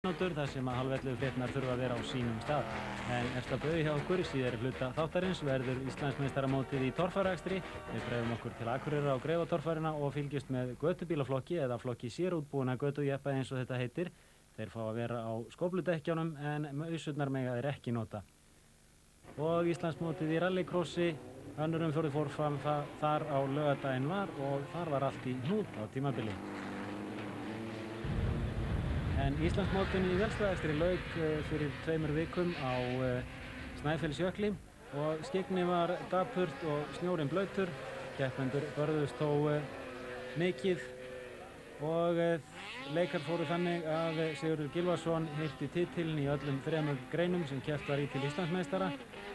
mínútur þar sem að hálf 11 fréttirnar þurfa að vera á sínum stað. En eftir að bauði hjá okkur síðari hluta þáttarins verður Íslandsmeistaramótið í torfæruakstri. Við bregðum okkur til Akureyrar á Greifatorfæruna og fylgjumst með götubílaflokki eða flokki sérútbúinna götujeppa eins og þetta heitir. Þeir fá að vera á skófludekkjunum en ausurnar mega þeir ekki nota. Og Íslandsmótið í rallycrossi, önnur umferð fór fram þar á laugardaginn var og þar var allt í hnút á tímabili. En Íslandsmótinu í vélsleðaakstri lauk fyrir 2 vikum á Snæfellsjökli og skyggni var dapurt og snjórinn blautur. Keppendur börðust þó mikið og leikar fóru þannig að Sigurður Gylfason hirti titilinn í öllum 3 greinum sem keppt var í til Íslandsmeistara.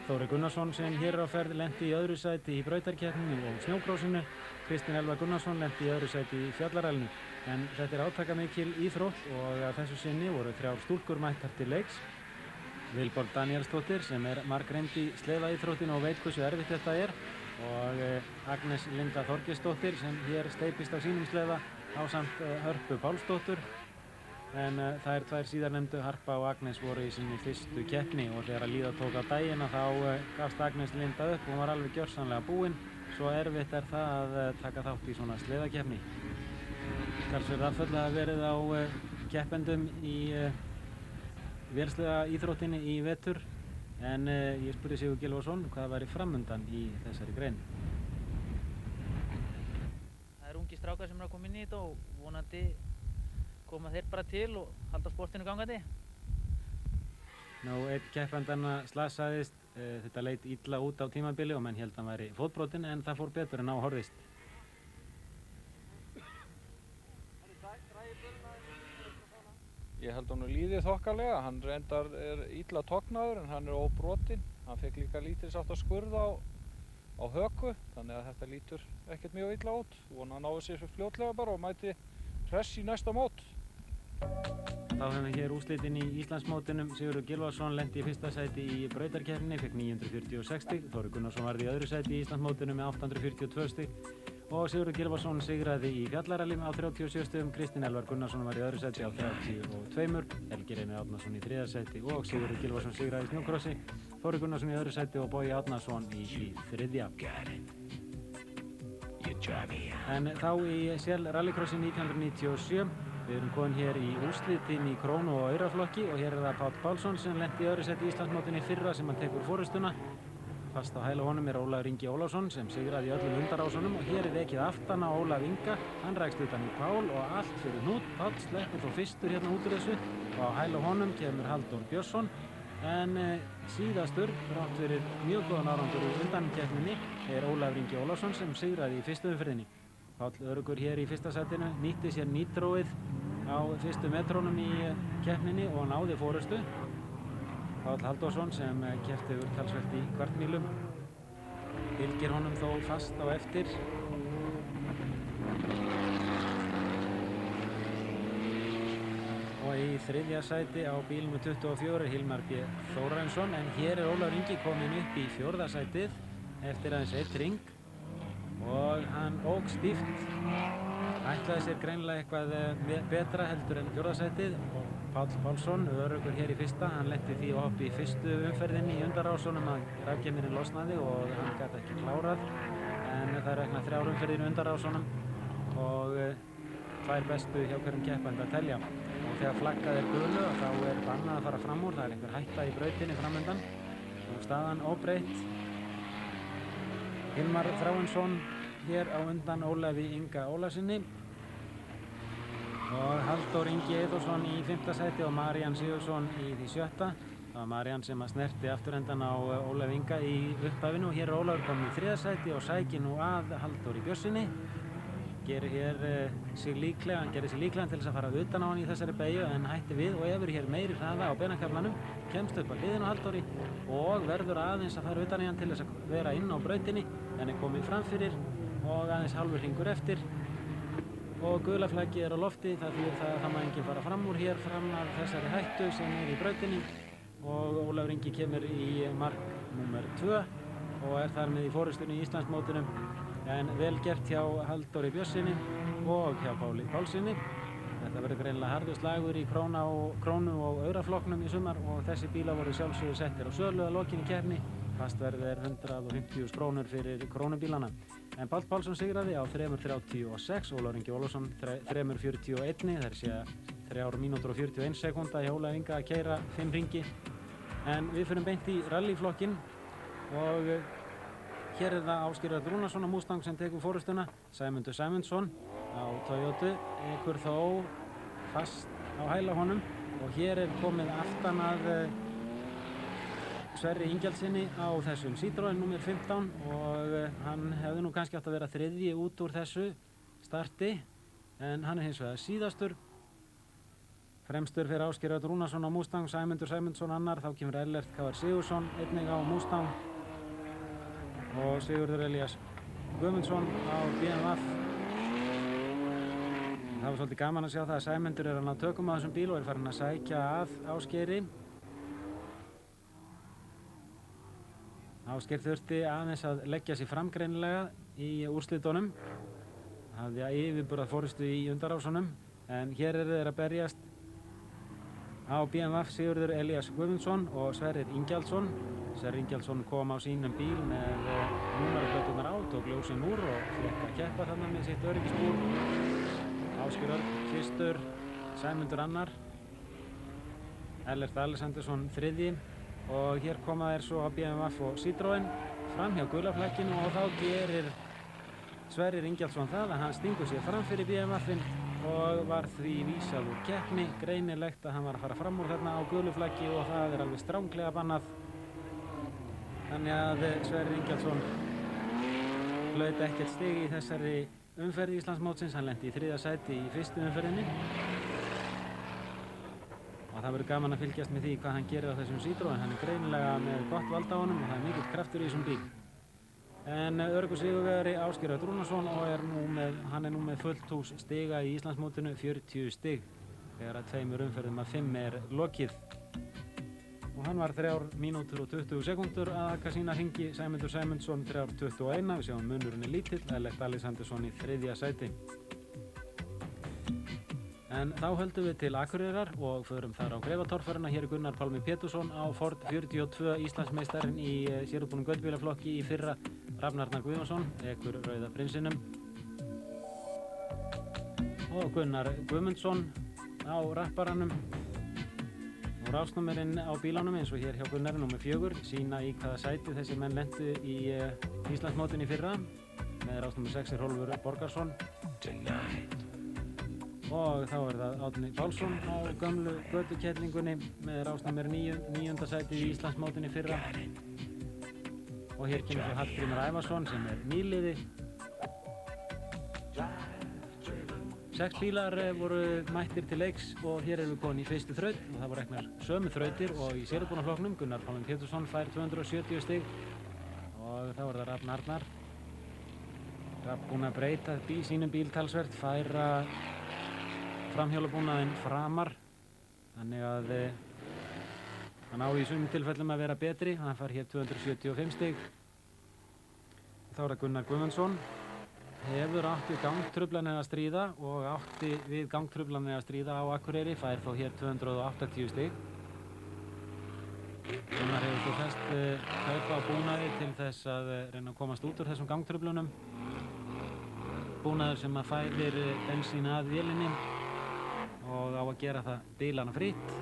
Þóri Gunnarsson sem hér er á ferð lenti í öðru sæti í brautarkeppninni og snjókrósinu. Kristinn Elvar Gunnarsson lenti í öðru sæti í fjallarallinu. En þetta er átakamikil íþrótt og að þessu sinni voru 3 stúlkur mættar til leiks. Vilborg Danielsdóttir sem er margreynd í sleðaíþróttinu og veit hversu erfitt þetta er. Og Agnes Linda Þorgeirsdóttir sem hér steypist á sínum sleða ásamt Hörpu Pálsdóttur. En þær 2 síðarnefndu, Harpa og Agnes, voru í sinni fyrstu keppni og þegar að líða tók á daginn þá gafst Agnes Linda upp. Hún var alveg gjörsamlega búin. Svo erfitt er það að taka þátt í svona sleðakeppni. Talsverð afföll hafa verið á keppendum í vélsleðaíþróttinni í vetur. En ég spurði Sigurð Gylfason hvað væri framundan í þessari grein. Það eru ungir strákar sem eru að koma inn í þetta og vonandi koma þeir bara til og halda sportinu gangandi. Nú, einn keppendanna slasaðist. Þetta leit illa út á tímabili og menn held að hann væri fótbrotinn en það fór betur en á horfðist. Ég held að hann líði þokkalega. Hann reyndar er illa tognaður en hann er óbrotinn. Hann fekk líka lítilsháttar skurð á höku, þannig að þetta lítur ekkert mjög illa út. Vona hann náði sér fljótlega bara og mæti hress í næsta mót. Þá höfum við hér úrslitin í Íslandsmótinum. Sigurður Gylfason lenti í fyrsta sæti í brautarkeppninni, fekk 946 stig. Þóri Gunnarsson varð í öðru sæti í Íslandsmótinu með 842 stig. Og Sigurður Gylfason sigraði í fjallaralli á 37 stigum. Kristinn Elvar Gunnarsson var í öðru sæti á 32. Helgi Reynir Árnason í 3. sæti og Sigurður Gylfason sigraði í snjókrossi. Þóri Gunnarsson í öðru sæti og Bogi Árnason í 3. En þá í Shell rallycrossi 1997. Við erum komin hér í úrslitin í krónu og auraflokki og hér er það Páll Pálsson sem lenti í öðru sæti í Íslandsmótinu í fyrra sem hann tekur forystuna. Fast á hæla honum er Ólafur Ingi Ólafsson sem sigraði í öllum undarásunum og hér er ekið aftan á Ólaf Inga. Hann rækst utan í Pál og allt fyrir hnút. Páll sleppur þó fyrstur hérna út úr þessu og á hæla honum kemur Halldór Björnsson. En síðastur, þrátt fyrir mjög góðan árangur í undankeppninni, er Ólafur Ingi Ólafsson sem sigraði í fyrstu umferðinni. Páll öruggur hér í fyrsta sætinu, nýtti sér nítróið á fyrstu metrónum í keppninni og náði forystu. Páll Halldórsson sem keppti yfir talsvert í kvartmílum fylgir honum þó fast á eftir. Og í 3. sæti á bíl nr. 24 er Hilmar B. Þórarinsson en hér er Ólafur Ingi kominn upp í 4. sætið eftir aðeins 1 hring og hann ók stíft. Ætlaði sér greinilega eitthvað betra heldur en 4. sætið og Páll Pálsson, öruggur hér í fyrsta, hann lenti því að hoppa í fyrstu umferðinni í undarásunum að rafgeymirinn losnaði og hann gat ekki klárað. En það er vegna 3 umferðir í undarásunum og 2 bestu hjá hverjum keppanda að telja. Og þegar flaggað er gulu þá er bannað að fara fram úr, það er einhver hætta í brautinni framundan og staðan óbreytt. Hilmar Þráinsson hér á undan Ólafi Inga Ólafsinni og Halldór Ingi Eyþórsson í 5. sæti og Marían Sigurðsson í því 7. Það var Marían sem að snerti afturendan á Ólafi Inga í upphafinu og hér er Ólafur kominn í 3. sæti og sækir nú að Halldóri Björnsssyni. Gerir sig líklegan til þess að fara utan á hann í þessari beygju en hætti við og hefur hér meiri hraða á beinakaflanum, kemst upp að hliðinu á Halldóri og verður aðeins að fara utan í hann til þess að vera inn á brautinni en er komið fram fyrir og aðeins hálfur hringur eftir og gula flaggið er á lofti, það þýðir það að það má enginn fara fram úr hér fram af þessari hættu sem er í brautinni og Ólafur Ingi kemur í mark nr. 2 og er þar með í forystunni í Íslandsmótinu en vel gert hjá Halldóri Björnssyni og hjá Páli Pálssyni Þetta verður greinilega harður slagur í krónu og auraflokknum í sumar og þessi bílar voru sjálfsögðu settir á sölu að lokinni keppni. Fastverð er 150.000 krónur fyrir krónubílana. En Páll Pálsson sigraði á 3:36, Ólafur Ingi Ólafsson 3:41, það er sé 3 mínútur og 41 sekúnda hjá Ólafi Inga að keyra 5 hringi. En við förum beint í rallyflokkin og hér er það Ásgeir Örn Rúnarsson á Mustang sem tekur forystuna. Sæmundur Sæmundsson á Toyota ekur þó fast á hæla honum og hér er komið aftan að Sverri Ingjaldssyni á þessum Citroën nr. 15 og hann hefði nú kannski átt að vera þriðji út úr þessu starti en hann er hins vegar síðastur. Fremstur fyrir Ásgeir Örn Rúnarsson á Mustang, Sæmundur Sæmundsson annar, þá kemur Ellert K.R. Sigurðsson einnig á Mustang og Sigurður Elías Guðmundsson á BMW. Það var svolítið gaman að sjá það að Sæmundur er að ná tökum á þessum bíl og er farin að sækja að Ásgeiri. Ásgeir þurfti aðeins að leggja sig fram greinilega í úrslitunum. Hafði yfirburða forystu í undarásunum en hér eru þeir að berjast á BMW Sigurður Elías Guðmundsson og Sverrir Ingjaldsson. Sverrir Ingjaldsson kom á sínum bíl með númeraplöturnar á, tók ljósin úr og fékk að keppa þarna með sitt öryggisbúr. Ásgeir Örn fyrstur, Sæmundur annar, Ellert Alexandersson þriðji og hér koma þeir svo á BMW og Citroën fram hjá gula flækinu og þá gerir Sverrir Ingjaldsson það að hann stingur sér fram fyrir BMW-in og var því vísað úr keppni. Greinilegt að hann var að fara fram úr þarna á gulu flaggi og það er alveg stránglega bannað. Þannig að Sverrir Ingjaldsson hlaut ekkert stig í þessari umferð Íslandsmótsins. Hann lenti í 3. sæti í fyrstu umferðinni. Og það verður gaman að fylgjast með því hvað hann gerir á þessum Citroën. Hann er greinilega með gott vald á honum og það er mikill kraftur í þessum bíl. En öruggur sigurvegari Ásgeir Örn Rúnarsson og hann er nú með fullt hús stiga í Íslandsmótinu, 40 stig þegar að 2 umferðum af 5 er lokið. Og hann var 3 mínútur og 20 sekúndur að aka sína hringi. Sæmundur Sæmundsson 3:21, við sjáum munurinn er lítill, Ellert Alexandersson í 3. sæti. En þá höldum við til Akureyrar og förum þar á Greifatorfæruna. Hér er Gunnar Pálmi Pétursson á Ford 42, Íslandsmeistarinn í sérútbúnum göddubílaflokki í fyrra. Rafn Arnar Guðjónsson ekur Rauða prinsinum og Gunnar Guðmundsson á rapparanum og rásnúmerinn á bílánum eins og hér hjá Gunnari nr. 4 sína í hvaða sæti þessi menn lentu í Íslandsmótinu í fyrra. Með rásnúmer 6 er Hrólfur Borgarsson og þá er það Árni Pálsson á gömlu götukettlingunni með rásnúmer 9. sæti í Íslandsmótinu í fyrra. Og hér kemur svo Hallgrímur Ævarsson sem er nýliði. 6 bílar voru mættir til leiks og hér erum við komin í fyrstu þraut og það voru reknar sömu þrautir og í sérútbúnaflokknum. Gunnar Pálmi Pétursson fær 270 stig og þá er það Rafn Arnar. Rafn búinn að breyta sínum bíl talsvert, færa framhjólabúnaðinn framar þannig að hann á í sumum tilfellum að vera betri. Hann fær hér 275 stig. Þá er það Gunnar Guðmundsson. Hefur átt við gangtruflanir að stríða og átti við gangtruflanir að stríða á Akureyri. Fær þó hér 280 stig. Gunnar hefur svo fest kaupa á búnaði til þess að reyna að komast út úr þessum gangtruflunum. Búnaður sem að færir bensín að vélinni og á að gera það bílana fritt.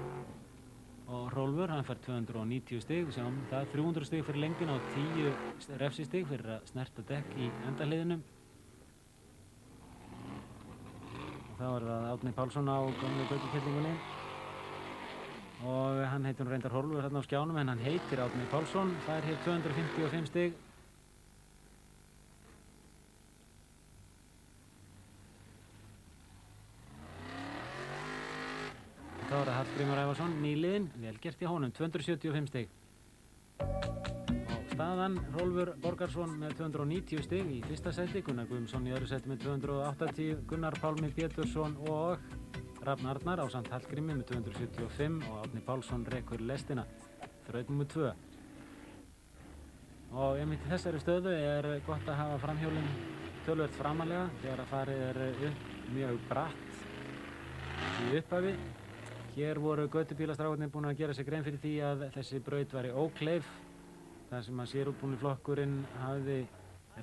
Og Hrólfur, hann fær 290 stig, við sjáum það 300 stig fyrir lengdina og 10 refsistig fyrir að snerta dekk í endahliðinu. Og þá er það Árni Pálsson á gömlu götukettlingunni. Og hann heitir nú reyndar Hrólfur hérna á skjánum en hann heitir Árni Pálsson, fær hér 255 stig. Þá er það Hallgrímur Ævarsson, nýliðinn, vel gert í honum, 275 stig. Og staðan, Hrólfur Borgarsson með 290 stig í fyrsta sæti, Gunnar Guðmundsson í öðru sæti með 280, Gunnar Pálmi Pétursson og Rafn Arnar ásamt Hallgrími með 275 og Árni Pálsson rekur lestina, þraut nr. 2. Og einmitt í þessari stöðu er gott að hafa framhjólinn töluvert framarlega þegar að farið er upp mjög bratt í upphafi. Hér voru götubílastrákarnir búin að gera sér grein fyrir því að þessi braut væri ókleif, þar sem að sérútbúni flokkurinn hafði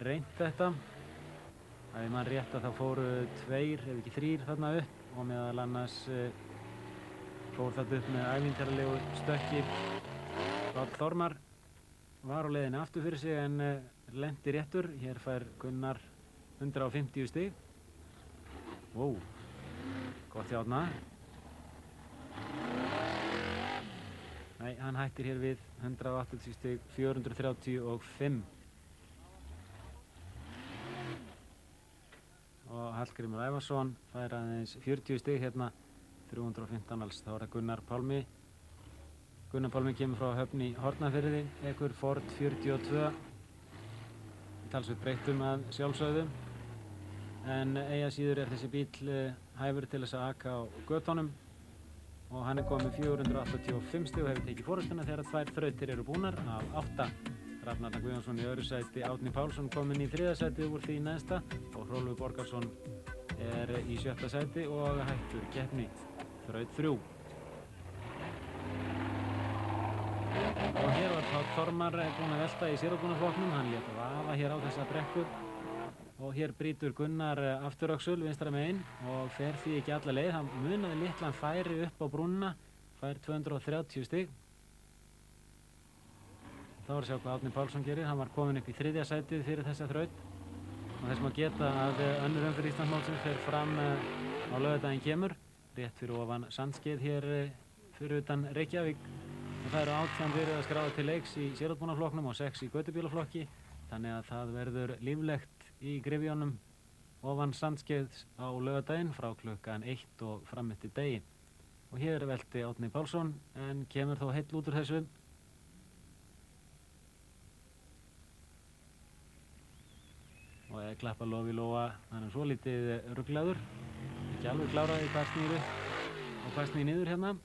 reynt þetta. Ef ég man rétt að þá fóru 2 ef ekki 3 þarna upp og meðal annars fór þetta upp með ævintýralegu stökki. Páll Þormar var á leiðinni aftur fyrir sig en lenti réttur. Hér fær Gunnar 150 stig. Wow, gott hjá Árna. Nei, hann hættir hér við 180 stig, 435. Og Hallgrímur Ævarsson fær aðeins 40 stig hérna, 315 alls. Þá er það Gunnar Pálmi. Gunnar Pálmi kemur frá Höfn í Hornafirði, ekur Ford 42. Talsveit breyttum að sjálfsögðu. En eigi að síður er þessi bíl hæfur til þess að aka á götunum. Og hann er komið 485 stig og hefur tekið forystuna þegar 2 þrautir eru búnar af 8. Rafn Arnar Guðjónsson í öðru sæti, Árni Pálsson kominn í 3. sætið úr því neðsta og Hrólfur Borgarsson er í 7. sæti og hættur keppni, þraut 3. Og hér var Páll Þormar búinn að velta í sérútbúnarflokknum, hann lét vaða hér á þessa brekku og hér brýtur Gunnar afturöxul vinstra megin og fer því ekki alla leið. Hann munaði litlan færi upp á brúnna, fær 230 stig. Þá er að sjá hvað Árni Pálsson gerir. Hann var kominn upp í 3. sætið fyrir þessa þraut. Og þess má geta að önnur umferð Íslandsmótsins fer fram á laugardaginn kemur, rétt fyrir ofan Sandskeið hér fyrir utan Reykjavík. Og það eru 18 byrjuð að skráða til leiks í sérútbúnarflokknum og 6 í götubílaflokki. Þannig að það verður líflegt í gryfjunum ofan Sandskeiðs á laugardaginn frá klukkan 1 og fram eftir degi. Og hér velti Árni Pálsson en kemur þó heill út úr þessu. Og ég klappa lofi lóa, hann er svolítið ruglaður. Ekki alveg kláraði hvað snýr upp og hvað snýr niður hérna.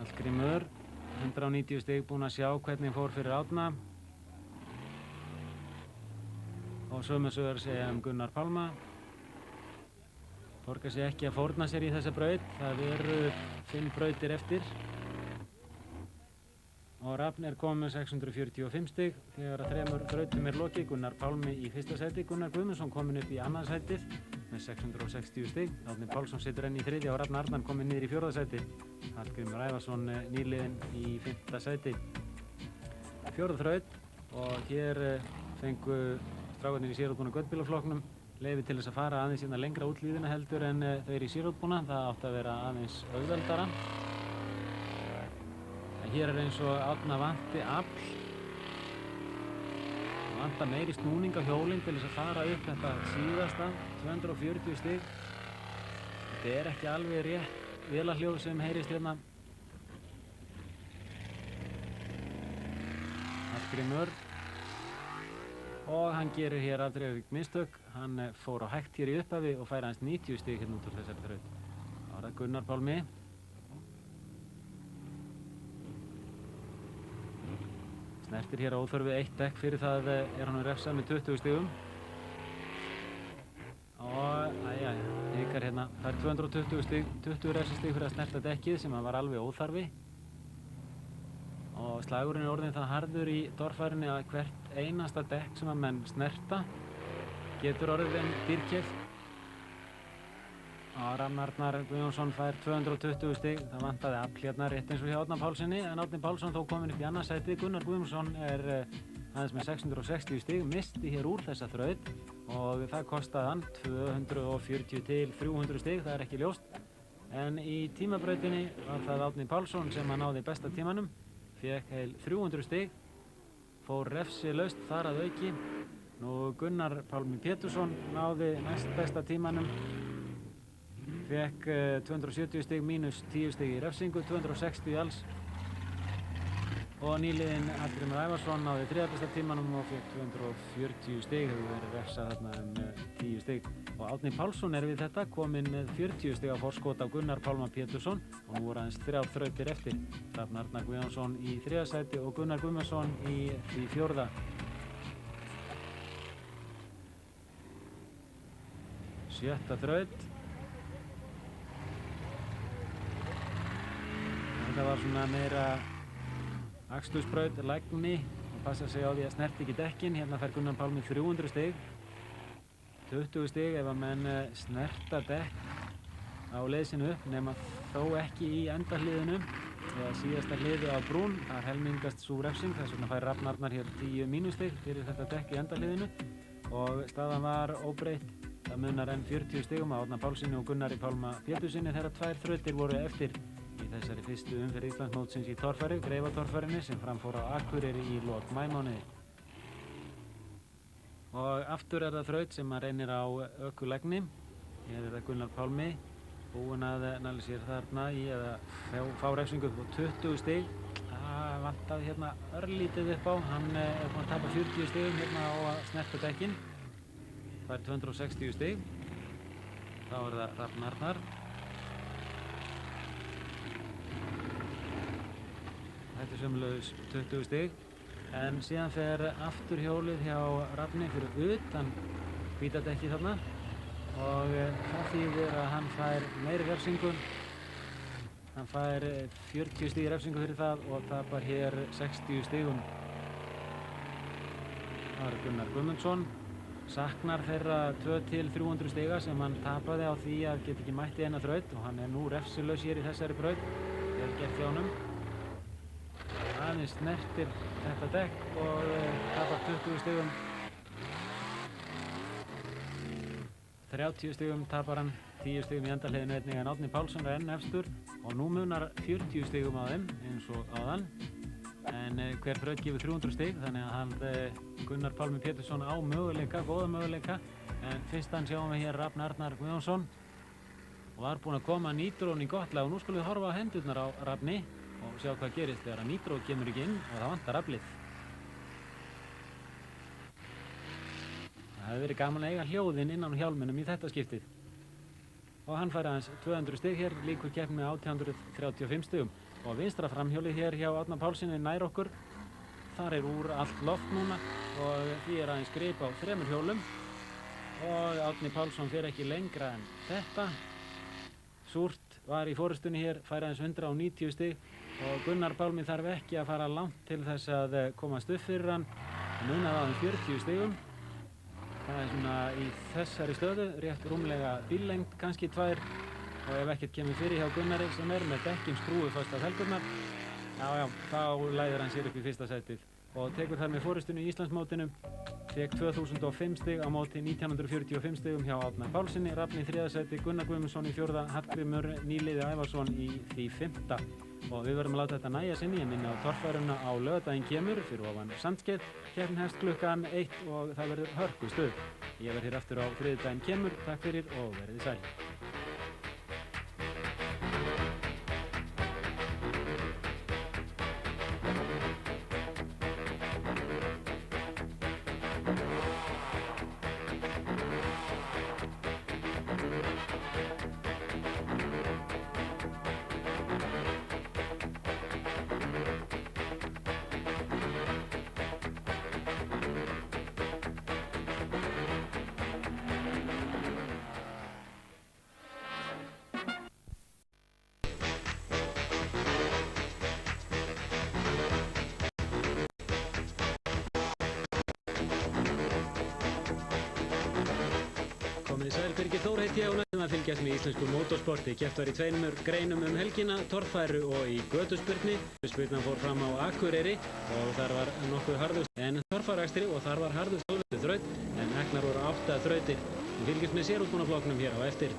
Hallgrímur, 190 stig, búinn að sjá hvernig fór fyrir Árna. Og sömu sögur segja Gunnar Pálma. Borgar sig ekki að fórna sér í þessa braut. Það eru 5 brautir eftir. Og Rafn er komið með 645 stig þegar að 3 þrautum er lokið. Gunnar Pálmi í 1. sæti, Gunnar Guðmundsson kominn upp í 2. sætið með 660 stig. Árni Pálsson situr enn í 3. og Rafn Arnar kominn niður í 4. sæti. Hallgrímur Ævarsson nýliðinn í 5. sæti. 4. þraut og hér fengu strákarnir í sérútbúna götubílaflokknum leyfi til þess að fara aðeins hérna lengra út hlíðina heldur en þau eru í sérútbúna. Það átti að vera aðeins auðveldara. Hér er eins og Árna vanti afl. Vantar meiri snúning á hjólinn til þess að fara upp þetta síðasta, 240 stig. Þetta er ekki alveg rétt vélarhljóð sem heyrist hérna. Hallgrímur. Og hann gerir hér afdrifarík mistök. Hann fór á hægt hér í upphafi og fær aðeins 90 stig hérna út úr þessari þraut. Þá er það Gunnar Pálmi. Snertir hér á óþörfu 1 dekk, fyrir það er hann refsað með 20 stigum. Og hikar hérna, það er 220 stig, 20 refsastig fyrir að snerta dekkið sem var alveg óþarfi. Og slagurinn er orðinn það harður í torfærunni að hvert einasta dekk sem að menn snerta getur orðinn dýrkeypt. Og Rafn Arnar Guðjónsson fær 220 stig. Það vantaði afl hérna rétt eins og hjá Árna Pálssoni, en Árni Pálsson þó kominn upp í 2. sæti. Gunnar Guðmundsson er aðeins með 660 stig, misti hér úr þessa þraut og það kostaði hann 240 til 300 stig, það er ekki ljóst. En í tímabrautinni var það Árni Pálsson sem að náði besta tímanum, fékk heil 300 stig, fór refsilaust þar að auki. Nú Gunnar Pálmi Pétursson náði næst besta tímanum, fékk 270 stig mínus 10 stig í refsingu, 260 alls. Og nýliðinn Hallgrímur Ævarsson náði 3. besta tímanum og fékk 240 stig, hefur verið refsað þarna 10 stig. Og Árni Pálsson er við þetta kominn með 40 stig á forskot á Gunnar Pálma Pétursson og nú voru aðeins 3 þrautir eftir. Rafn Arnar Guðjónsson í 3. sæti og Gunnar Guðmundsson í 4. 7. þraut. Þetta var svona meira akstursbraut, lægni og passa sig á því að snerti ekki dekkin. Hérna fær Gunnar Pálmi 300 stig. 20 stig ef að menn snerta dekk á leið sinni upp, nema þó ekki í endahliðinu eða síðasta hliði á brún. Það helmingast sú refsing, þess vegna fær Rafn Arnar hér 10 mínustig fyrir þetta dekk í endahliðinu og staðan var óbreytt. Það munar enn 40 stigum á Árna Pálssyni og Gunnari Pálma Péturssyni þegar 2 þrautir voru eftir í þessari fyrstu umferð Íslandsmótsins í torfæru, Greifatorfærunni, sem framfór á Akureyri í lok maímánuði. Og aftur það þraut sem að reynir á ökulægni. Hér það Gunnar Pálmi búinn að næla sér þarna í að fá refsingu upp á 20 stig. Það vantaði hérna örlítið upp á. Hann búinn að tapa 40 stigum hérna á að snerta dekkin. Það 260 stig. Þá það Rafn Arnar. Þetta sömulegis 20 stig. En síðan fer aftur hjólið hjá Rafni fyrir utan hvíta dekki þarna og það þýðir að hann fær meiri refsingu. Hann fær 40 stig refsingu fyrir það og tapar hér 60 stigum. Það var Gunnar Guðmundsson. Saknar þeirra 200-300 stiga sem hann tapaði á því að geta ekki mætt í eina þraut og hann nú refsilaus hér í þessari braut. Það gert hjá honum. Aðeins snertir þetta dekk og tapar 20 stigum. 30 stigum tapar hann, 10 stigum í endahliðinu einnig en Árni Pálsson enn efstur og nú munar 40 stigum á þeim eins og áðan. En hver þraut gefur 300 stig þannig að hann Gunnar Pálmi Pétursson á möguleika, góða möguleika. En fyrstan sjáum við hér Rafn Arnar Guðjónsson og var búinn að koma nýtrón í gott lag og nú skulum við horfa á hendurnar á Rafni og sjá hvað gerist þegar að nýtró kemur ekki inn og það vantar aflið. Það hefði verið gaman að eiga hljóðin innan á hjálminum í þetta skiptið. Og hann fær aðeins 200 stig hér, líkur keppni með 1835 stigum. Og vinstra framhjólið hér hjá Árna Pálssyni nær okkur. Þar úr allt loft núna og því aðeins grip á 3 hjólum. Og Árni Pálsson fer ekki lengra en þetta. Súrt var í forystunni hér, fær aðeins 190 stig. Og Gunnar Pálmi þarf ekki að fara langt til þess að komast upp fyrir hann. Munaði aðeins 40 stigum. Það svona í þessari stöðu, rétt rúmlega bíllengd, kannski 2. Og ef ekkert kemur fyrir hjá Gunnari sem með dekkin skrúið fast af helgurnar, þá læðir hann sér upp í fyrsta sætið. Og tekur þar með forystunni í Íslandsmótinu. Fekk 2005 stig á móti 1945 stigum hjá Árna Pálssyni, Rafni í 3. sæti, Gunnar Guðmundsson í 4., Hallgrímur Nýliði Ævarsson í því 5. Og við verðum að láta þetta nægja sinni. Ég minni á torfæruna á laugardaginn kemur fyrir ofan Sandskeið. Keppnin hefst klukkan 1 og það verður hörku stuð. Ég verð hér aftur á þriðjudaginn kemur. Takk fyrir og verið sæl. Sæl, Birgir Þór heiti ég og næstum að fylgjast með íslensku mótorsporti. Keppt var í 2 greinum helgina, torfæru og í götuspyrni. Spyrnan fór fram á Akureyri og þar var nokkuð harðust en torfæruakstri og þar var harðust þraut en eknar voru 8 þrautir. Við fylgjast með sérútbúnaflokknum hér á eftir.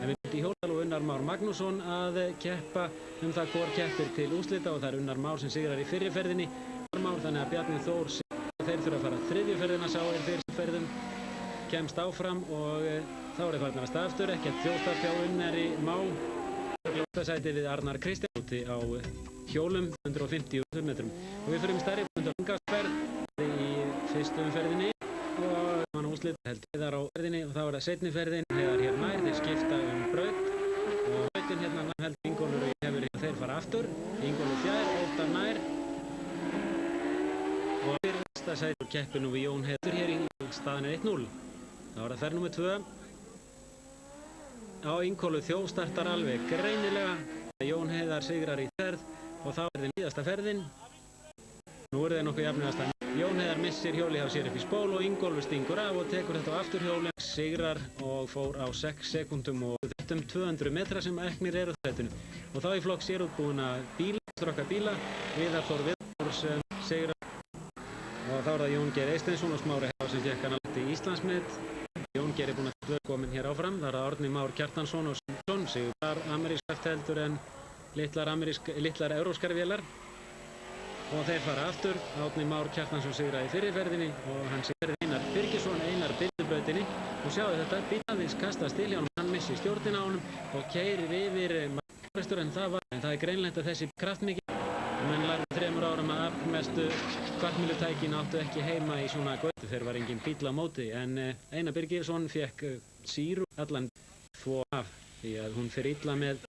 En við byrjum í Hjóldal og Unnar Már Magnússon að keppa það hvor keppir til úrslita og það Unnar Már sem sigrar í fyrri ferðinni. Þannig að Bjarni Þór þeir þurfa að fara 3. ferðina sá fyrstu ferðum. Kemst áfram og þá þeir farnir að staðaftur, ekkert þjóðstart hjá Unnari Má. Sæti við Arnar Kristján úti á hjólum 150 metrum. Og við förum stærri undangangsferð í fyrstu umferðinni og mann úrslit held heiðar á ferðinni og þá það seinni ferðin heiðar hér nær, þeir skipta braut og brautin hérna held Ingólfur og hefur þeir fara aftur. Ingólfur fjær, Óttar nær og fyrir næsta sæti keppir nú við Jón Heiður hér í staðan 1-0. þá er það ferð númer 2 á Ingólfur Þjóf startar alveg greinilega. Jón Heiðar sigrar í ferð og þá er það nýjasta ferðin. Nú eru þeir nokkuð jafnugasta. Jón Heiðar missir hjólið hjá sér upp í spól og Ingólfur stingur af og tekur þetta á afturhjóli. Sigrar og fór á 6 sekúndum og 200 metra sem eknir eru þrettinu. Og þá í flokk sérútbúna bíla, strokka bíla, Viðar Þór Viðars sem sigrar. Og þá er það Jón Geir Eysteinsson og Smári Há sem fékk hann alveg í Íslandsmet. Jón Geir er búinn að komin hér áfram. Það er það Árni Már Kjartansson og Sveinsson, sigrar amerískt heldur en litlar európskar vélar. Og þeir fara aftur. Árni Már Kjartansson sigraði í fyrri ferðinni og hann sigrar Einar Birgisson, Einar Byrnubrautinni. Og sjáðu þetta, bílaðins kastast til hjá honum, hann missi stjórnina á honum og keyrir yfir markrestur en það er greinlegt að þessi kraftmikið. Menn lærðu 3 árum að aflmestu kvartmýlutækin áttu ekki heima í svona götu. Þeir var engin bíll á móti en Einar Birgisson fekk síru allan þvo af því að hún fer illa með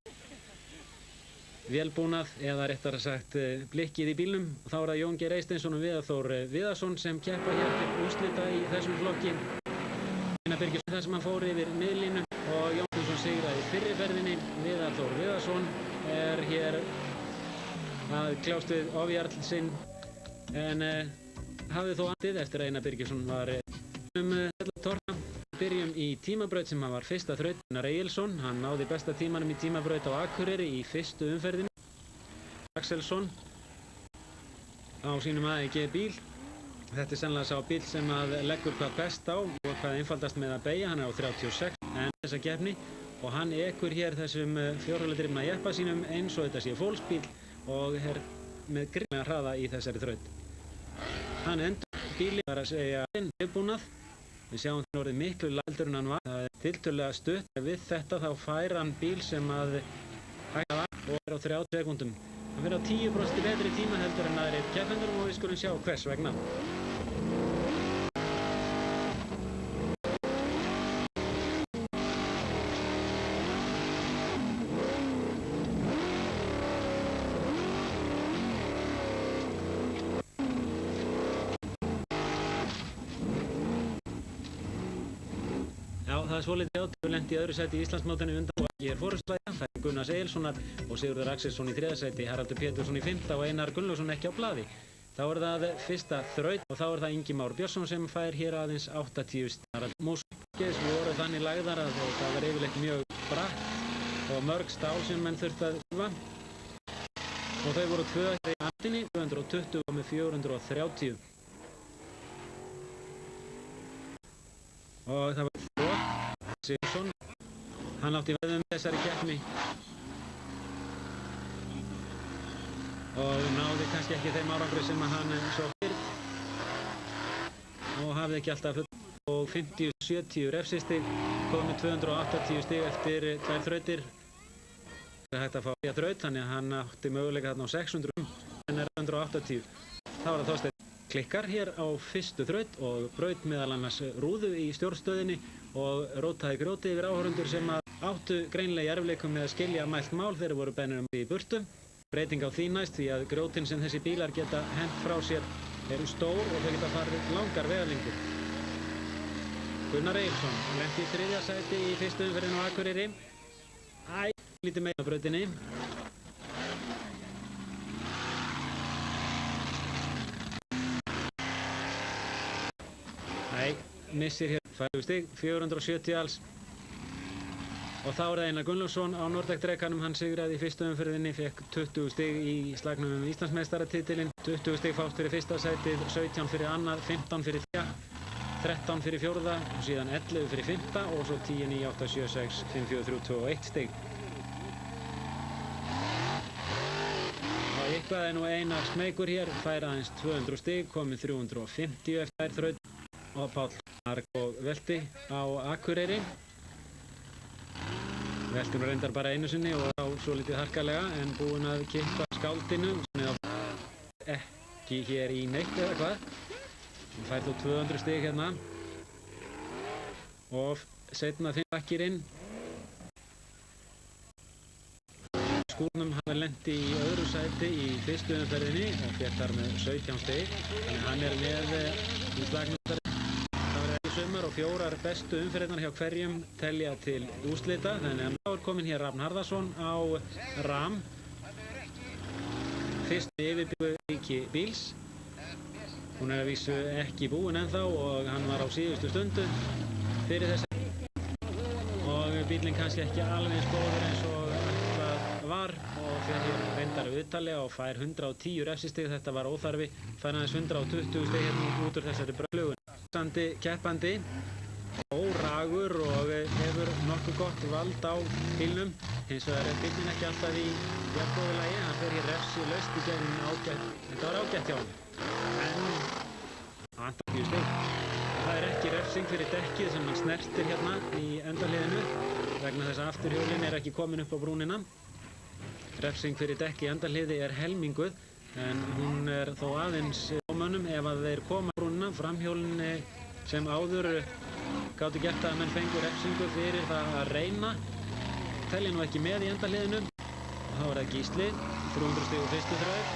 vélbúnað eða réttar sagt blikkið í bílnum. Og þá er það Jón Geir Eysteinsson og Viðar Þór Viðarsson sem keppa hér til úrslita í þessum flokki. Einar Birgisson þar sem hann fór yfir miðlínu og Jónsson sigraði í fyrri ferðinni. Viðar Þór Viðarsson er hér að kljást við ofjarl sinn en hafði þó andið eftir að Einar Birgisson var torna. Byrjum í tímabraut sem var fyrsta þraut. Einar Egilsson, hann náði besta tímanum í tímabraut á Akureyri í fyrstu umferðinni. Axelsson á sínum AEG bíl. Þetta er sennilega sá bíl sem að leggur hvað best á og hvað einfaldast með að beygja. Hann er á 36 en þessa keppni og hann ekur hér þessum fjórhjóladrifna jeppa sínum eins og þetta sé fólksbíl og er með gríðarlega hraða í þessari þraut. Hann endur bílinn, það er að segja viðbúnað. Við sjáum það orðið miklu lældur en hann var. Það er tiltölulega stutt. Við þetta þá fær hann bíl sem að hægja það og er á 30 sekúndum. Hann fyrir á 10% betri tíma heldur en aðrir keppendur og við skulum sjá hvers vegna. Það er svolítið átökur lent í öðru sæti í Íslandsmótinu undan og ekki er fórustlæðja. Það er Gunnars Egilssonar og Sigurður Axelsson í 3. sæti, Haraldur Pétursson í 5. og Einar Gunnlaugsson ekki á blaði. Þá er það fyrsta þraut og þá er það Ingi Már Björnsson sem fær hér aðeins 80 stig. Múskeis voru þannig lagðar að það var yfirleitt mjög bratt og mörg stál sem menn þurfti að hljófa. Og þau voru 2 í aftinni, 220 með 430. Og það var Sigurðsson, hann átti veðum þessari keppni og náði kannski ekki þeim árangri sem hann svo fyrr og hafði ekki alltaf full og 50-70 refsistig, komið 280 stig eftir 2 þrautir. Það er hægt að fá því að þraut, þannig að hann átti möguleika þarna á 600 en er 280. Þá var það Þorsteinn Klikkar hér á fyrstu þraut og braut meðal annars rúðu í stjórnstöðinni og rótaði grjóti yfir áhorfendur sem áttu greinlega í erfiðleikum með að skilja mælt mál þegar voru beðnir í burtu. Breyting á því næst því að grjótin sem þessi bílar geta hent frá sér eru stór og þau geta farið langar vegalengdir. Gunnar Egilsson lenti í 3. sæti í fyrstu umferðinni á Akureyri. Lítið meira á brautinni. Missir hér 5 stig, 470 alls. Og þá er það Einar Gunnlaugsson á Nordic-drekanum. Hann sigraði í fyrstu umferðinni, fekk 20 stig í slagnum um Íslandsmeistaratitilinn. 20 stig fást fyrir fyrsta sætið, 17 fyrir annað, 15 fyrir 3, 13 fyrir 4. og síðan 11 fyrir 5. og svo 10, 9, 8, 7, 6, 5, 4, 3, 2 og 1 stig. Og eitthvað er nú Einar smeykur hér, fær aðeins 200 stig, komið 350 eftir þraut. Og Páll Mark og velti á Akureyri. Velti nú reyndar bara einu sinni og þá svo litið harkalega en búinn að kippa skáldinu. Ekki hér í neitt eða hvað. Hann fær þó 200 stig hérna. Og seinna bakkirinn. Skúrnum hann lenti í öðru sæti í fyrstu umferðinni og fékk þar með 17 stig. Þannig hann er með í slagnum. sumar og 4 bestu umferðirnar hjá hverjum telja til úrslita. Þannig að þá kominn hér Rafn Harðarson á Ram. Fyrst yfirbygguríki bíls. Hún að vísu ekki búin ennþá og hann var á síðustu stundu fyrir þess. Og bílinn kannski ekki alveg eins góður eins og það var og fer hér reyndar viðtali og fær 110 refsistig. Þetta var óþarfi. Fær aðeins 120 stig hérna út úr þessari flugun. Keppandi óragur og hefur nokkuð gott vald á bílnum. Hins vegar er bílinn ekki alltaf í jafngóðu lagi. Hann fer hér refsilaust í gegnum ágætt. Þetta var ágætt hjá hann. En hann tók 10 stig. Það er ekki refsing fyrir dekkið sem hann snertir hérna í endarhliðinu vegna þess að afturhjólinn er ekki komin upp á brúnina. Refsing fyrir dekki í endarhliði er helminguð en hún er þó aðeins ámönnum ef að þeir koma á brúnina. Framhjólinn sem áður gátu gert að menn fengur refsingu fyrir það að reyna. Telja nú ekki með í endarhliðinu. Þá er það Gísli, 300 stig úr fyrstu þraut.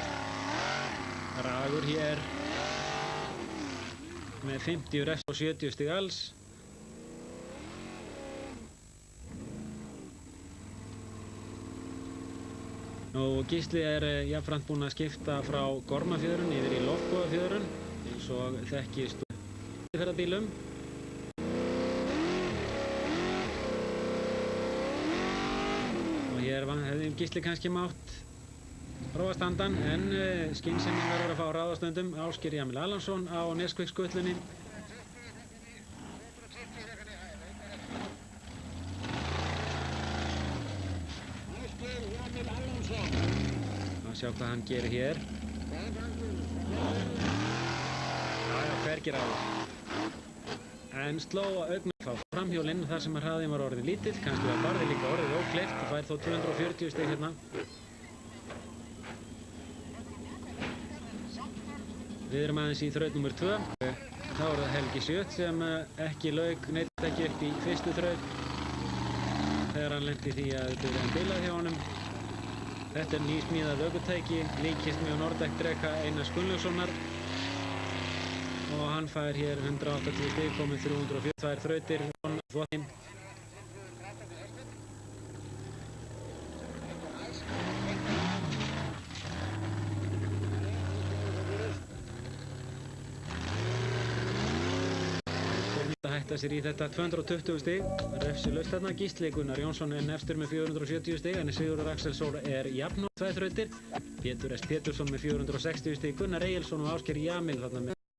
Ragur hér með 50 refs og 70 stig alls. Og Gísli er jafnframt búinn að skipta frá Gormafjörun yfir í Lofgóðafjörun eins og þekkist úr ferðabílum. Og hér hefði Gísli kannski mátt prófa standan en skynsemin verður að fá ráðastundum. Ásgeir Jamil Allansson á Neskvíksgullunni. Sjá hvað hann gerir hér. Já, hvergi ráður. En sló að augnablik á framhjólinn þar sem að hraðinn var orðið lítill. Kannski var barðið líka orðið ókleift og fær þó 240 stig hérna. Við erum aðeins í þraut nr. 2. Þá er það Helgi Sjött sem ekki lauk neitt ekki upp í fyrstu þraut þegar hann lenti því að byrjaði bilað hjá honum. Þetta er nýsmíðað ökutæki, líkist mjög Nordec dreka Einars Gunnlaugssonar og hann fær hér 180 stig, komið 342 þrautir á þvottin. Hætta sér í þetta 220 stig, refsilaust þarna. Gísli Gunnar Jónsson er efstur með 470 stig, en Sigurður Axelsson er jafn á 2 þrautir. Pétur S. Pétursson með 460 stig, Gunnar Egilsson og Ásgeir Jamil þarna með